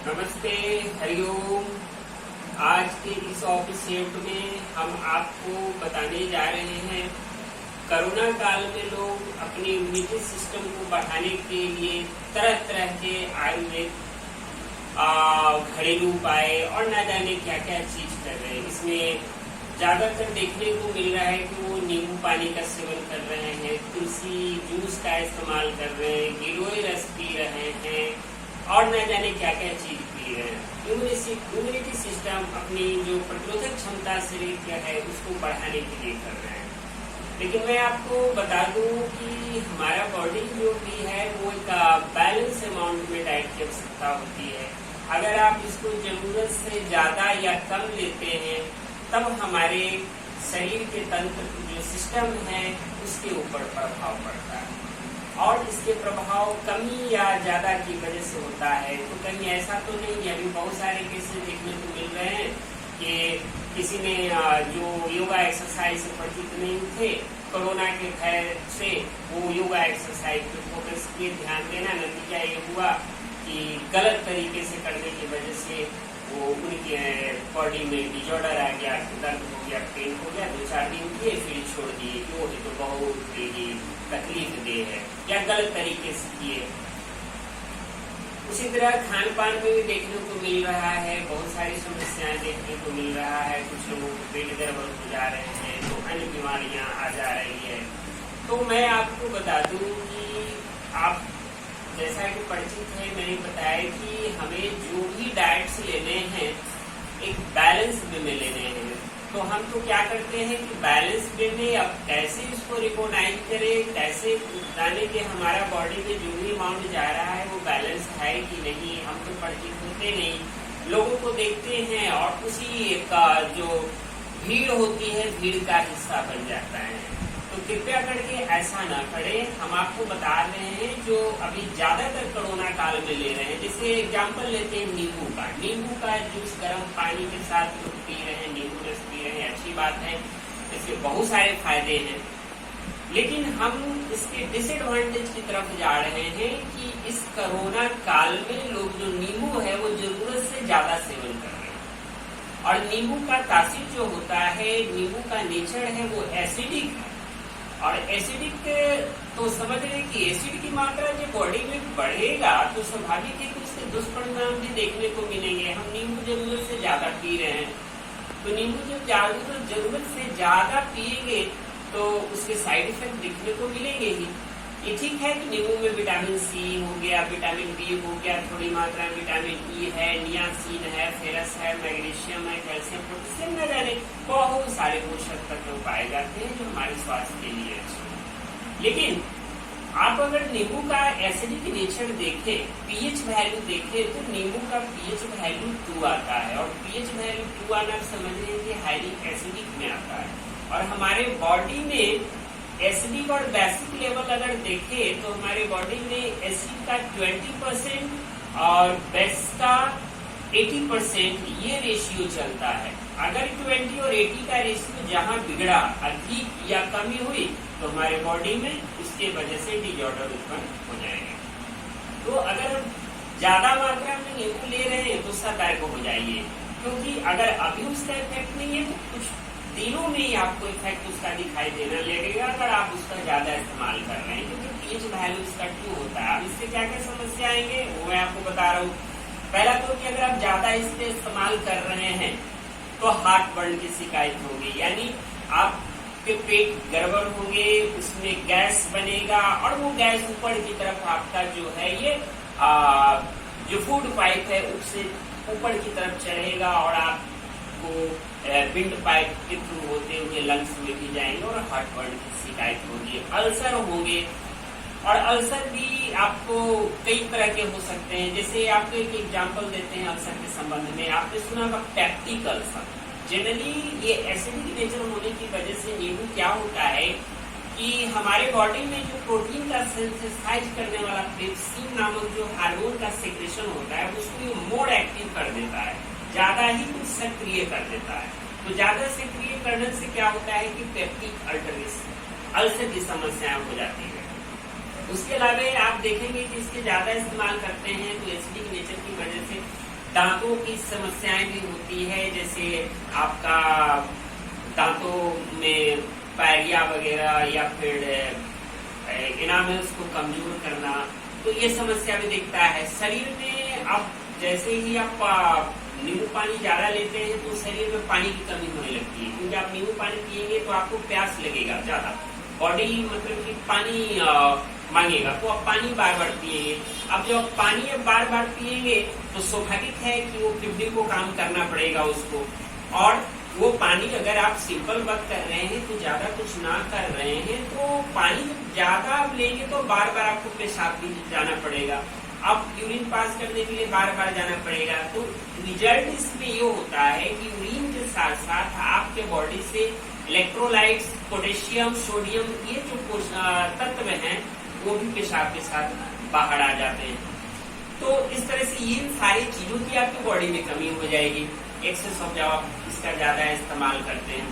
नमस्ते, हरिओम। आज के इस एपिसोड में हम आपको बताने जा रहे हैं कोरोना काल में लोग अपने इम्यूनिटी सिस्टम को बढ़ाने के लिए तरह तरह के आयुर्वेद घरेलू उपाय और न जाने क्या क्या चीज कर रहे हैं। इसमें ज्यादातर देखने को मिल रहा है कि वो नींबू पानी का सेवन कर रहे हैं, तुलसी जूस का इस्तेमाल कर रहे हैं, गिलोय रस पी रहे हैं और न जाने क्या क्या चीज पी रहे हैं। इम्यूनिटी सिस्टम अपनी जो प्रतिरोधक क्षमता शरीर का है उसको बढ़ाने के लिए कर रहे हैं। लेकिन मैं आपको बता दूं कि हमारा बॉडी जो भी है वो एक बैलेंस अमाउंट में डाइट की आवश्यकता होती है। अगर आप इसको जरूरत से ज्यादा या कम लेते हैं तब हमारे शरीर के तंत्र जो सिस्टम है उसके ऊपर प्रभाव पड़ता है और इसके प्रभाव कमी या ज्यादा की वजह से होता है। तो कहीं ऐसा तो नहीं है, अभी बहुत सारे केसेस देखने को मिल रहे हैं कि किसी ने जो योगा एक्सरसाइज से परिचित नहीं थे, कोरोना के भय से वो योगा एक्सरसाइज पे फोकस किए, ध्यान देना, नतीजा ये हुआ कि गलत तरीके से करने की वजह से वो उनके बॉडी में डिजॉर्डर आ गया, दर्द हो गया, पेन हो गया, 2-4 दिन किए फिर छोड़ दिए कि वो तो बहुत ही तकलीफ दे है या गलत तरीके से किए। उसी तरह खान पान में भी देखने को मिल रहा है, बहुत सारी समस्याएं देखने को मिल रहा है। कुछ लोगों को पेट गड़बड़ हो जा रहे हैं, तो अन्य बीमारियां आ जा रही है। तो मैं आपको बता दूं कि आप जैसा कि परिचित है, मैंने बताया कि हमें जो भी डाइट्स लेने हैं एक बैलेंस वे में लेने हैं। तो हम तो क्या करते हैं कि बैलेंस वे में अब कैसे इसको रिकॉग्नाइज करें, कैसे जाने के हमारा बॉडी में जो भी अमाउंट जा रहा है वो बैलेंस है कि नहीं। हम तो परिचित होते नहीं, लोगों को देखते हैं और उसी का जो भीड़ होती है भीड़ का हिस्सा बन जाता है। तो कृपया करके ऐसा ना करें। हम आपको बता रहे हैं जो अभी ज्यादातर कोरोना काल में ले रहे हैं। जैसे एग्जांपल लेते हैं नींबू का जूस गर्म पानी के साथ लोग पी रहे हैं, नींबू रस पी रहे हैं, अच्छी बात है, इसके बहुत सारे फायदे हैं। लेकिन हम इसके डिसएडवांटेज की तरफ जा रहे हैं कि इस कोरोना काल में लोग जो नींबू है वो जरूरत से ज्यादा सेवन कर रहे हैं। और नींबू का तासीर जो होता है, नींबू का नेचर है वो एसिडिक है और एसिडिक तो समझ रहे कि एसिड की मात्रा जब बॉडी में बढ़ेगा तो स्वाभाविक है कि उसके दुष्परिणाम भी देखने को मिलेंगे। हम नींबू जरूरत से ज्यादा पी रहे हैं, तो नींबू जब जरूरत से ज्यादा पिएंगे तो उसके साइड इफेक्ट दिखने को मिलेंगे ही। ये ठीक है कि नींबू में विटामिन सी हो गया, विटामिन बी हो गया, थोड़ी मात्रा में विटामिन ई है, नियासिन है, फेरस है, मैग्नीशियम है, कैल्शियम, पोटेशियम, न जाने बहुत सारे पोषक तत्व पाए जाते हैं जो हमारे स्वास्थ्य के लिए अच्छे हैं। लेकिन आप अगर नींबू का एसिडिक नेचर देखें, पीएच वैल्यू देखें, तो नींबू का पीएच वैल्यू 2 आता है और पीएच वैल्यू 2 आना समझ लीजिए हाईली एसिडिक में आता है। और हमारे बॉडी में एसिडिक और बेसिक लेवल अगर देखें तो हमारे बॉडी में एसिड का 20% और बेस का 80% ये रेशियो चलता है। अगर 20 और 80 का रेशियो जहां बिगड़ा, अधिक या कमी हुई, तो हमारे बॉडी में उसके वजह से डिजॉर्डर उत्पन्न हो जाएगा। तो अगर हम ज्यादा मात्रा में नींबू ले रहे हैं तो सतर्क हो जाइए, क्योंकि अगर अभी उसका इफेक्ट नहीं है तो कुछ दिनों में ही आपको इफेक्ट उसका दिखाई देने लगेगा अगर आप उसका ज्यादा इस्तेमाल कर रहे हैं। क्योंकि पीएच वैल्यू इसका 2 होता है। अब इससे क्या क्या समस्या आएंगे वो मैं आपको बता रहा हूँ। पहला तो कि अगर आप ज्यादा इससे इस्तेमाल कर रहे हैं तो हार्ट बर्न की शिकायत होगी, यानी आपके पेट गड़बड़ होंगे, उसमें गैस बनेगा और वो गैस ऊपर की तरफ आपका जो है ये जो फूड पाइप है उससे ऊपर की तरफ चढ़ेगा और आपको विंड पाइप के थ्रू होते हुए लंग्स में भी जाएंगे और हार्ट बर्न की शिकायत होगी। अल्सर होंगे और अल्सर भी आपको कई तरह के हो सकते हैं। जैसे आपको एक एग्जांपल देते हैं अल्सर के संबंध में। आपने सुना होगा पेप्टिक अल्सर। जनरली ये एसिडिक नेचर होने की वजह से नींबू क्या होता है कि हमारे बॉडी में जो प्रोटीन का सिंथेसाइज करने वाला पेप्सिन नामक जो हार्मोन का सिक्रेशन होता है उसको मोर एक्टिव कर देता है, ज्यादा ही कुछ सक्रिय कर देता है। तो ज्यादा सक्रिय करने से क्या होता है कि पेप्टिक अल्सर की समस्याएं हो जाती है। उसके अलावा आप देखेंगे कि इसके ज्यादा इस्तेमाल करते हैं तो एसिडिक नेचर की वजह से दांतों की समस्याएं भी होती है, जैसे आपका दांतों में पायरिया वगैरह या फिर इनामल्स को कमजोर करना, तो ये समस्या भी दिखता है। शरीर में आप जैसे ही आप नींबू पानी ज्यादा लेते हैं तो शरीर में पानी की कमी होने लगती है, क्योंकि आप नींबू पानी पिएंगे तो आपको प्यास लगेगा ज्यादा, बॉडी मतलब कि पानी मांगेगा, तो आप पानी बार बार पिएंगे। अब जब आप पानी बार बार पिएंगे तो स्वाभाविक है कि वो किडनी को काम करना पड़ेगा उसको, और वो पानी अगर आप सिंपल वर्क कर रहे हैं तो ज्यादा कुछ ना कर रहे हैं तो पानी ज्यादा आप लेंगे तो बार बार आपको पेशाब भी जाना पड़ेगा, अब यूरिन पास करने के लिए बार बार जाना पड़ेगा। तो रिजल्ट इसमें ये होता है कि यूरिन के साथ साथ आपके बॉडी से इलेक्ट्रोलाइट्स, पोटेशियम, सोडियम, ये जो तत्व हैं वो भी पेशाब के साथ बाहर आ जाते हैं। तो इस तरह से इन सारी चीजों की आपकी बॉडी में कमी हो जाएगी एक्सेस ऑफ, जब आप इसका ज्यादा इस्तेमाल करते हैं।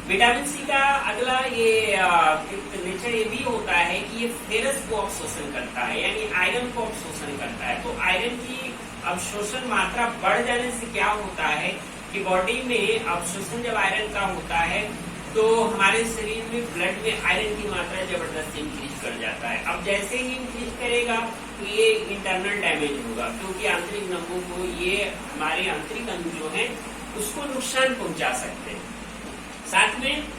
विटामिन सी का अगला ये नेचर ये भी होता है कि ये फेरस को अवशोषण करता है, यानी आयरन को अवशोषण करता है। तो आयरन की अवशोषण मात्रा बढ़ जाने से क्या होता है कि बॉडी में अवशोषण जब आयरन का होता है तो हमारे शरीर में ब्लड में आयरन की मात्रा जबरदस्त इंक्रीज कर जाता है। अब जैसे ही इंक्रीज करेगा तो ये इंटरनल डैमेज होगा, क्योंकि आंतरिक नसों को ये हमारे आंतरिक अंग जो है उसको नुकसान पहुंचा सकते हैं। साथ में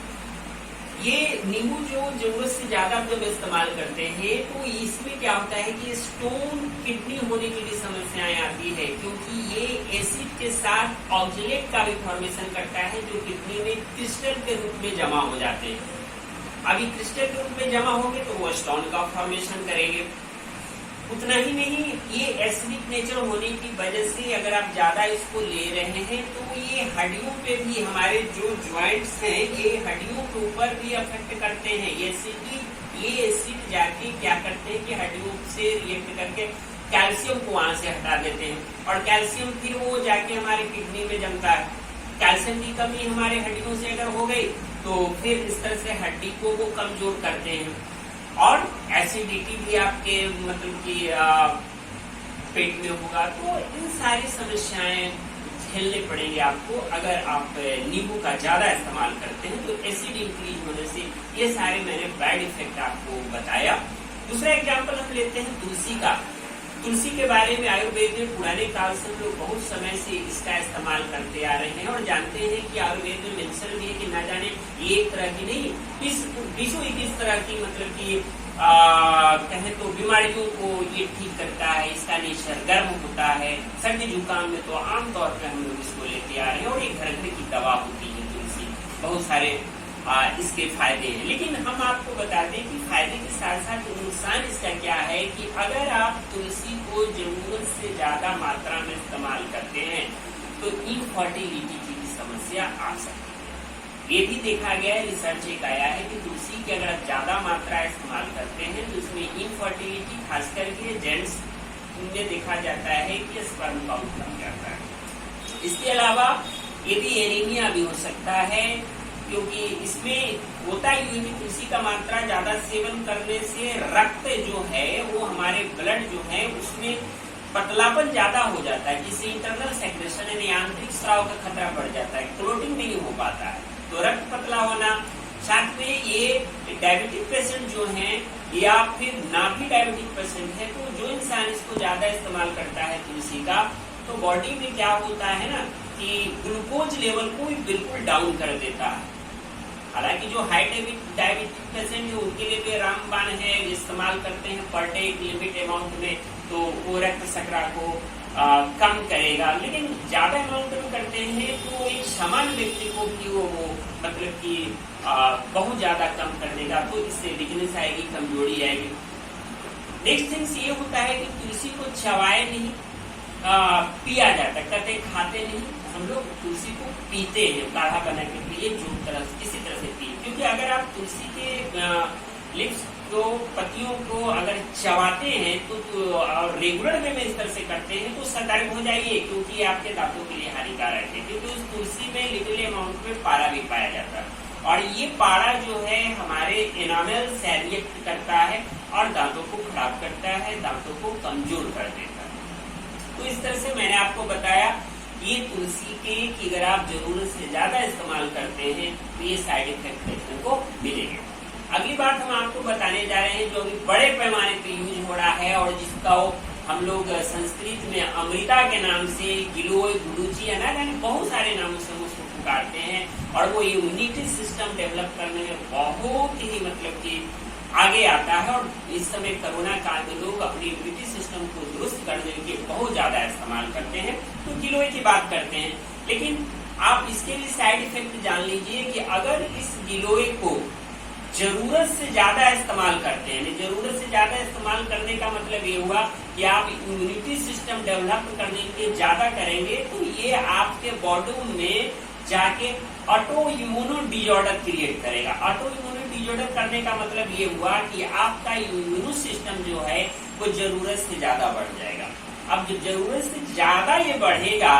ये नींबू जो जरूरत से ज्यादा जब इस्तेमाल करते हैं तो इसमें क्या होता है कि स्टोन किडनी होने की भी समस्याएं आती है, क्योंकि ये एसिड के साथ ऑक्जेलेट का भी फॉर्मेशन करता है जो किडनी में क्रिस्टल के रूप में जमा हो जाते हैं। अभी क्रिस्टल के रूप में जमा होंगे तो वो स्टोन का फॉर्मेशन करेंगे। उतना ही नहीं, ये एसिडिक नेचर होने की वजह से अगर आप ज्यादा इसको ले रहे हैं तो ये हड्डियों पे भी, हमारे जो ज्वाइंट्स हैं ये हड्डियों के ऊपर भी अफेक्ट करते हैं। ये एसिड जाके क्या करते हैं कि हड्डियों से रिएक्ट करके कैल्शियम को वहां से हटा देते हैं, और कैल्शियम फिर वो जाके हमारे किडनी में जमता है। कैल्शियम की कमी हमारे हड्डियों से अगर हो गई तो फिर इस तरह से हड्डी को वो कमजोर करते हैं, और एसिडिटी भी आपके मतलब कि पेट में होगा। तो इन सारी समस्याएं झेलने पड़ेंगे आपको अगर आप नींबू का ज्यादा इस्तेमाल करते हैं। तो एसिड इंक्रीज होने से ये सारे मैंने बैड इफेक्ट आपको बताया। दूसरा एग्जांपल हम लेते हैं तुलसी का। तुलसी के बारे में आयुर्वेद में पुराने काल से लोग बहुत समय से इसका इस्तेमाल करते आ रहे हैं, और जानते हैं कि आयुर्वेद में मेंशन भी है कि ना जाने एक तरह की नहीं 20-21 तरह की मतलब कि कहें तो बीमारियों को ये ठीक करता है। इसका नेचर गर्म होता है, सर्दी जुकाम में तो आमतौर पर हम लोग इसको लेते आ रहे हैं, और एक घर घर की दवा होती है तुलसी। बहुत सारे इसके फायदे हैं, लेकिन हम आपको बता दें कि फायदे के साथ साथ नुकसान इसका क्या है कि अगर आप तुलसी को जरूरत से ज्यादा मात्रा में इस्तेमाल करते हैं तो इनफर्टिलिटी की भी समस्या आ सकती है। ये भी देखा गया है, रिसर्च एक आया है कि तुलसी की अगर आप ज्यादा मात्रा इस्तेमाल करते हैं तो इसमें इनफर्टिलिटी खास करके जेंट्स में देखा जाता है कि स्पर्म काउंट कम जाता है। इसके अलावा ये भी एनीमिया भी हो सकता है, क्योंकि इसमें होता ही कि तुलसी का मात्रा ज्यादा सेवन करने से रक्त जो है वो हमारे ब्लड जो है उसमें पतलापन ज्यादा हो जाता है, जिससे इंटरनल सेक्रेशन यानी आंतरिक स्राव का खतरा बढ़ जाता है, क्लोटिंग नहीं हो पाता है, तो रक्त पतला होना। साथ में ये डायबिटिक पेशेंट जो हैं या फिर ना भी डायबिटिक पेशेंट है, तो जो इंसान इसको ज्यादा इस्तेमाल करता है तुलसी का, तो बॉडी में क्या होता है ना कि ग्लूकोज लेवल को बिल्कुल डाउन कर देता है। हालांकि जो हाई डायबिटिक पेशेंट है उनके लिए भी रामबाण है, इस्तेमाल करते हैं पर डे एक लिमिट अमाउंट में, तो वो रक्त शर्करा को कम करेगा। लेकिन ज्यादा अमाउंट में करते हैं तो एक सामान्य व्यक्ति को भी वो मतलब कि बहुत ज्यादा कम कर देगा, तो इससे वीकनेस आएगी, कमजोरी आएगी। नेक्स्ट थिंग्स ये होता है कि तुलसी को चबाए नहीं पिया जाता, कहते खाते नहीं, हम लोग तुलसी को पीते हैं काढ़ा बना के पिए, जो किसी तरह से पिए, क्योंकि अगर आप तुलसी के लिप्स को पत्तियों को अगर चबाते हैं तो और रेगुलर वे में इस तरह से करते हैं तो सतर्क हो जाइए, क्योंकि ये आपके दांतों के लिए हानिकारक है। क्योंकि उस तुलसी में लिटिल अमाउंट में पारा भी पाया जाता है, और ये पारा जो है हमारे एनामल से रिएक्ट करता है और दांतों को खराब करता है, दांतों को कमजोर कर देता है। तो इस जिस तरह से मैंने आपको बताया, ये तुलसी के कि अगर आप जरूरत से ज्यादा इस्तेमाल करते हैं तो ये साइड इफेक्ट देखने को मिलेंगे। अगली बात हम आपको बताने जा रहे हैं जो अभी बड़े पैमाने पे यूज हो रहा है और जिसका हम लोग संस्कृत में अमृता के नाम से, गिलोय, गुडुची, यानी बहुत सारे नामों से हम उसको पुकारते हैं, और वो इम्यूनिटी सिस्टम डेवलप करने में बहुत ही मतलब कि आगे आता है। और इस समय कोरोना काल में लोग अपनी इम्यूनिटी सिस्टम को दुरुस्त करने के बहुत ज्यादा इस्तेमाल करते हैं, तो गिलोय की बात करते हैं। लेकिन आप इसके लिए साइड इफेक्ट जान लीजिए कि अगर इस गिलोय को जरूरत से ज्यादा इस्तेमाल करते हैं, जरूरत से ज्यादा इस्तेमाल करने का मतलब ये हुआ कि आप इम्यूनिटी सिस्टम डेवलप करने के लिए ज्यादा करेंगे, तो ये आपके बॉडी में जाके ऑटो इम्यूनो डिजॉर्डर क्रिएट करेगा। ऑटो इम्यूनो डिजॉर्डर करने का मतलब ये हुआ कि आपका इम्यूनो सिस्टम जो है वो जरूरत से ज्यादा बढ़ जाएगा। अब जब जरूरत से ज्यादा ये बढ़ेगा,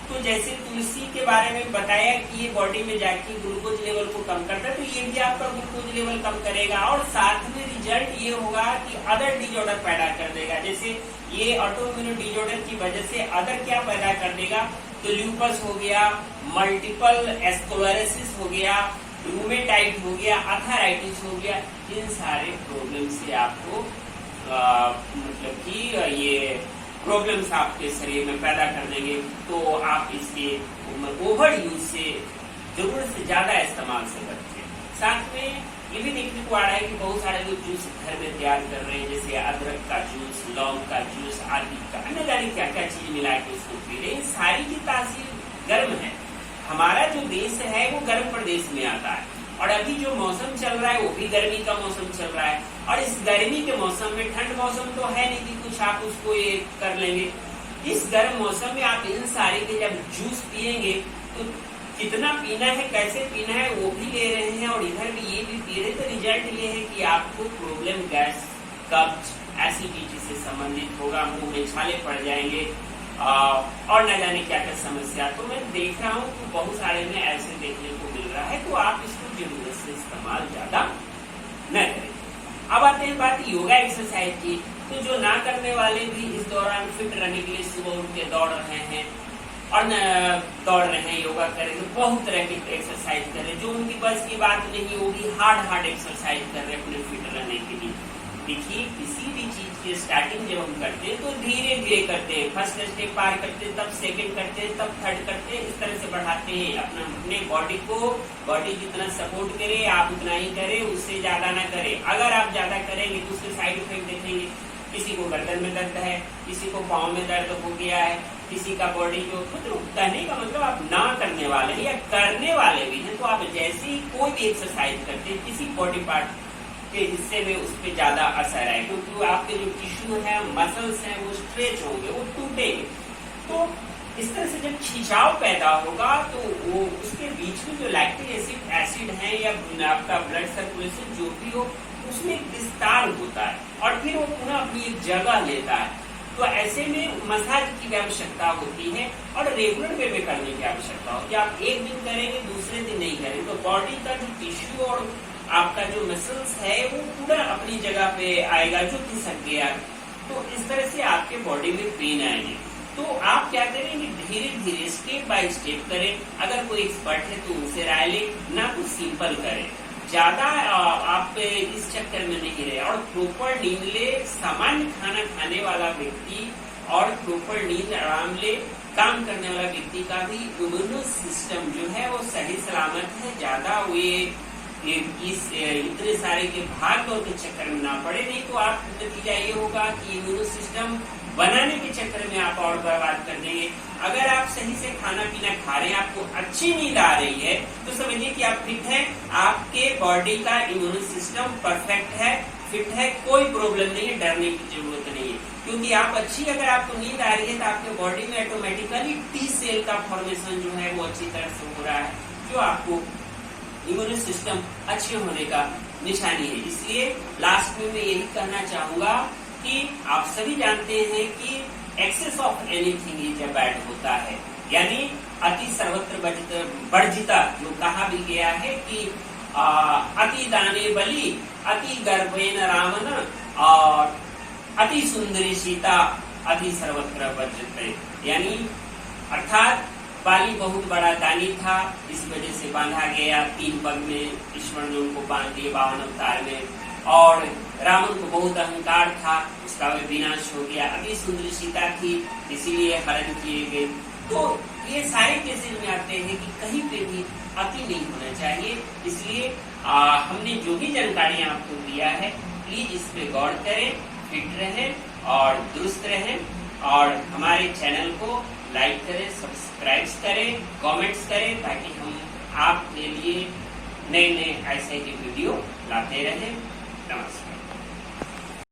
तो जैसे तुलसी के बारे में बताया कि ये बॉडी में जाके ग्लूकोज लेवल को कम करता है, तो ये भी आपका ग्लूकोज लेवल कम करेगा और साथ में रिजल्ट ये होगा कि अदर डिजॉर्डर पैदा कर देगा। जैसे ये ऑटोइम्यून डिजॉर्डर की वजह से अदर क्या पैदा कर देगा, तो ल्यूपस हो गया, मल्टीपल स्क्लेरोसिस हो गया, रूमेटाइड हो गया, आर्थराइटिस हो गया। इन सारे प्रॉब्लम से आपको मतलब कि ये प्रॉब्लम्स आपके शरीर में पैदा कर देंगे। तो आप इसके ओवर यूज से, जरूरत से ज्यादा इस्तेमाल से बचें। साथ में ये भी देखने को आ रहा है कि बहुत सारे लोग जूस घर में तैयार कर रहे हैं, जैसे अदरक का जूस, लौंग का जूस आदि का, अन्य जाने क्या क्या चीज मिला के उसको पी रहे हैं। सारी की तासीर गर्म है। हमारा जो देश है वो गर्म प्रदेश में आता है, और अभी जो मौसम चल रहा है वो भी गर्मी का मौसम चल रहा है। और इस गर्मी के मौसम में, ठंड मौसम तो है नहीं कि कुछ आप उसको ये कर लेंगे, इस गर्म मौसम में आप इन सारे के जब जूस पिएंगे तो कितना पीना है, कैसे पीना है वो भी ले रहे हैं, और इधर भी ये भी पी रहे। तो रिजल्ट ये है कि आपको प्रॉब्लम गैस, कब्ज, एसिडिटी से संबंधित होगा, मुंह में छाले पड़ जाएंगे और न जाने क्या क्या समस्या। तो मैं देख रहा हूँ तो बहुत सारे में ऐसे देखने को मिल रहा है, तो आप इसको जरूरत से इस्तेमाल ज्यादा न करें। अब आते हैं बात योगा एक्सरसाइज की। तो जो ना करने वाले भी इस दौरान फिट रहने के लिए सुबह उठ के दौड़ रहे हैं और दौड़ रहे हैं, योगा करें, तो बहुत तरह की एक्सरसाइज कर रहे हैं। जो उनकी बस की बात नहीं, वो भी हार्ड एक्सरसाइज कर रहे हैं अपने फिट रहने के लिए। देखिए, किसी भी चीज की स्टार्टिंग जब हम करते हैं तो धीरे धीरे करते हैं। फर्स्ट स्टेप पार करते हैं, तब सेकंड करते हैं, तब थर्ड करते हैं, इस तरह से बढ़ाते हैं अपने बॉडी को। बॉडी जितना सपोर्ट करे आप उतना ही करें, उससे ज्यादा ना करें। अगर आप ज्यादा करेंगे तो उसके साइड इफेक्ट देखेंगे। किसी को गर्दन में दर्द है, किसी को पाँव में दर्द हो गया है, किसी का बॉडी जो, मतलब कहने का मतलब आप ना करने वाले हैं या करने वाले भी हैं, तो आप जैसे ही कोई भी एक्सरसाइज करते हैं, किसी बॉडी पार्ट के हिस्से में उस पर ज्यादा असर है, क्योंकि आपके जो टिश्यू है, मसल्स हैं, वो स्ट्रेच होंगे, वो टूटेंगे। तो इस तरह से जब खिंचाव पैदा होगा तो वो उसके बीच में जो लैक्टिक एसिड है या आपका ब्लड सर्कुलेशन जो भी हो, उसमें विस्तार होता है और फिर वो पुनः अपनी एक जगह लेता है। तो ऐसे में मसाज की आवश्यकता होती है और रेगुलर वे में करने की आवश्यकता होती है। आप एक दिन करेंगे, दूसरे दिन नहीं करेंगे, तो बॉडी का जो टिश्यू और आपका जो मसल्स है वो पूरा अपनी जगह पे आएगा, जो खिसक गया। तो इस तरह से आपके बॉडी में पेन आएंगे। तो आप क्या करेंगे, धीरे धीरे स्टेप बाय स्टेप करें। अगर कोई एक्सपर्ट है तो उनसे राय लें, ना तो सिंपल करें। ज्यादा आप इस चक्कर में नहीं रहे और प्रॉपर नींद ले। सामान्य खाना खाने वाला व्यक्ति और प्रॉपर नींद आराम ले, काम करने वाला व्यक्ति का भी इम्यून सिस्टम जो है वो सही सलामत है। ज्यादा वे इस इतने सारे के भाग दौड़ के चक्कर में ना पड़े, नहीं तो आप नतीजा ये होगा कि इम्यून सिस्टम बनाने के चक्कर में आप और बर्बाद कर देंगे। अगर आप सही से खाना पीना खा रहे हैं, आपको अच्छी नींद आ रही है, तो समझिए कि आप फिट हैं। आपके बॉडी का इम्यून सिस्टम परफेक्ट है, फिट है, कोई प्रॉब्लम नहीं है, डरने की जरूरत नहीं है। क्योंकि आप अच्छी, अगर आपको नींद आ रही है तो आपके बॉडी में ऑटोमेटिकली टी सेल का फॉर्मेशन जो है वो अच्छी तरह से हो रहा है, जो आपको इम्यून सिस्टम अच्छे होने का निशानी है। इसलिए लास्ट में मैं यही कहना चाहूंगा कि आप सभी जानते हैं कि excess of anything is bad होता है, यानी अति सर्वत्र वर्जिता, जो कहा भी गया है कि अति दाने बलि, अति गर्भेन रावण और अति सुंदरी सीता अति सर्वत्र वर्जते, यानी अर्थात बाली बहुत बड़ा दानी था, इस वजह से बांधा गया 3 पग में, ईश्वर ने उनको बांध दिए 52 अवतार में। और रावण को बहुत अहंकार था, उसका विनाश हो गया। अति सुंदर सीता थी, इसीलिए हरण किए गए। तो ये सारे केसेस में आते हैं कि कहीं पे भी अति नहीं होना चाहिए। इसलिए हमने जो भी जानकारी आपको दिया है, प्लीज इस पे गौर करें, फिट रहें और दुरुस्त रहें, और हमारे चैनल को लाइक करें, सब्सक्राइब करें, कमेंट्स करें, ताकि हम आपके लिए नए नए ऐसे ही वीडियो लाते रहें। नमस्कार।